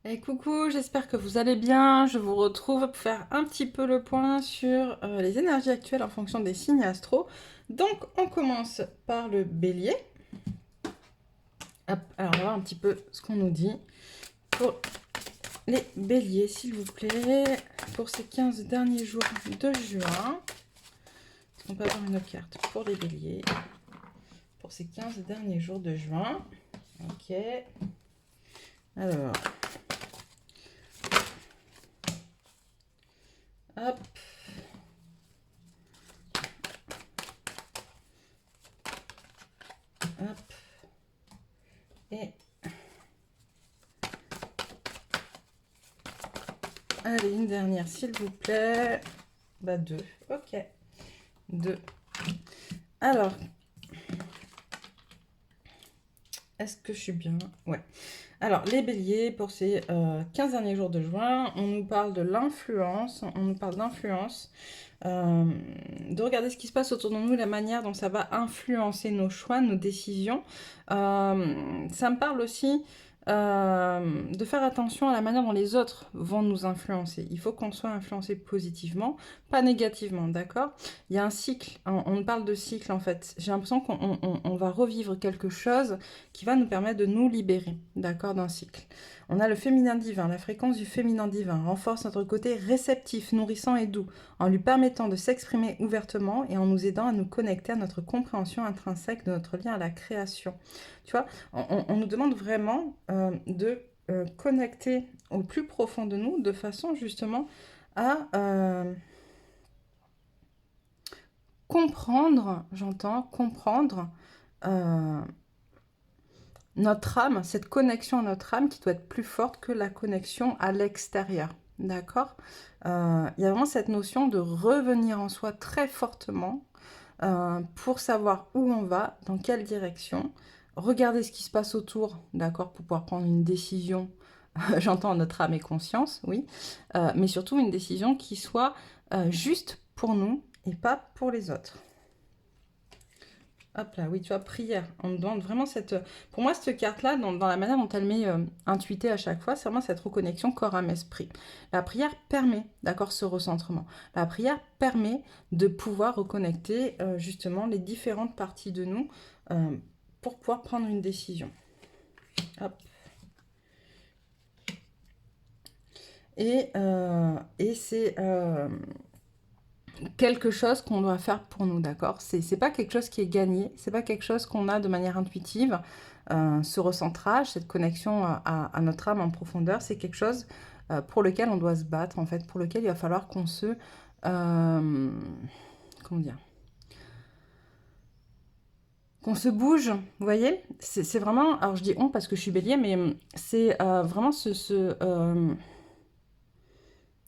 Et coucou, j'espère que vous allez bien. Je vous retrouve pour faire un petit peu le point sur les énergies actuelles en fonction des signes astro. Donc, on commence par le bélier. Hop, alors, on va voir un petit peu ce qu'on nous dit pour les béliers, s'il vous plaît, pour ces 15 derniers jours de juin. Est-ce qu'on peut avoir une carte pour les béliers pour ces 15 derniers jours de juin? Ok. Alors, hop. Hop. Et allez, une dernière, s'il vous plaît. Bah, deux. Ok. Deux. Alors, est-ce que je suis bien? Ouais. Alors, les béliers, pour ces 15 derniers jours de juin, on nous parle de l'influence, on nous parle d'influence, de regarder ce qui se passe autour de nous, la manière dont ça va influencer nos choix, nos décisions. Ça me parle aussi de faire attention à la manière dont les autres vont nous influencer. Il faut qu'on soit influencé positivement, pas négativement, d'accord? Il y a un cycle, on parle de cycle en fait. J'ai l'impression qu'on va revivre quelque chose qui va nous permettre de nous libérer, d'accord, d'un cycle. On a le féminin divin, la fréquence du féminin divin renforce notre côté réceptif, nourrissant et doux, en lui permettant de s'exprimer ouvertement et en nous aidant à nous connecter à notre compréhension intrinsèque de notre lien à la création. Tu vois, on nous demande vraiment de connecter au plus profond de nous de façon justement à comprendre, j'entends, comprendre notre âme, cette connexion à notre âme qui doit être plus forte que la connexion à l'extérieur. D'accord? Il y a vraiment cette notion de revenir en soi très fortement pour savoir où on va, dans quelle direction, regarder ce qui se passe autour, d'accord, pour pouvoir prendre une décision. J'entends notre âme et conscience, oui, mais surtout une décision qui soit juste pour nous et pas pour les autres. Hop là, oui, tu vois, prière. On me demande vraiment cette... Pour moi, cette carte-là, dans la manière dont elle m'est intuitée à chaque fois, c'est vraiment cette reconnexion corps, âme, esprit. La prière permet, d'accord, ce recentrement. La prière permet de pouvoir reconnecter justement les différentes parties de nous pour pouvoir prendre une décision. Hop. Et c'est... quelque chose qu'on doit faire pour nous, d'accord? C'est pas quelque chose qui est gagné, c'est pas quelque chose qu'on a de manière intuitive. Ce recentrage, cette connexion à notre âme en profondeur, c'est quelque chose pour lequel on doit se battre, en fait, pour lequel il va falloir qu'on se... comment dire? Qu'on se bouge, vous voyez? C'est vraiment... Alors je dis on parce que je suis bélier, mais c'est vraiment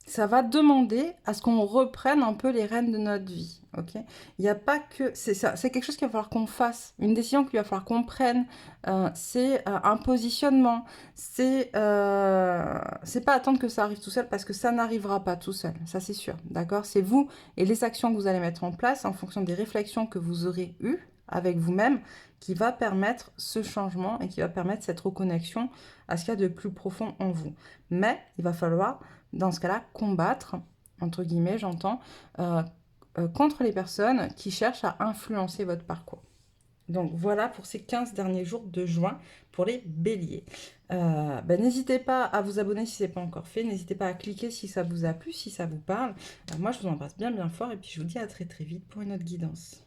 ça va demander à ce qu'on reprenne un peu les rênes de notre vie, ok? Il n'y a pas que... C'est ça, c'est quelque chose qu'il va falloir qu'on fasse, une décision qu'il va falloir qu'on prenne, c'est un positionnement, c'est pas attendre que ça arrive tout seul, parce que ça n'arrivera pas tout seul, ça c'est sûr, d'accord? C'est vous et les actions que vous allez mettre en place en fonction des réflexions que vous aurez eues avec vous-même qui va permettre ce changement et qui va permettre cette reconnexion à ce qu'il y a de plus profond en vous. Mais il va falloir dans ce cas-là, combattre, entre guillemets, j'entends, contre les personnes qui cherchent à influencer votre parcours. Donc voilà pour ces 15 derniers jours de juin pour les béliers. N'hésitez pas à vous abonner si ce n'est pas encore fait. N'hésitez pas à cliquer si ça vous a plu, si ça vous parle. Moi, je vous embrasse bien bien fort et puis je vous dis à très très vite pour une autre guidance.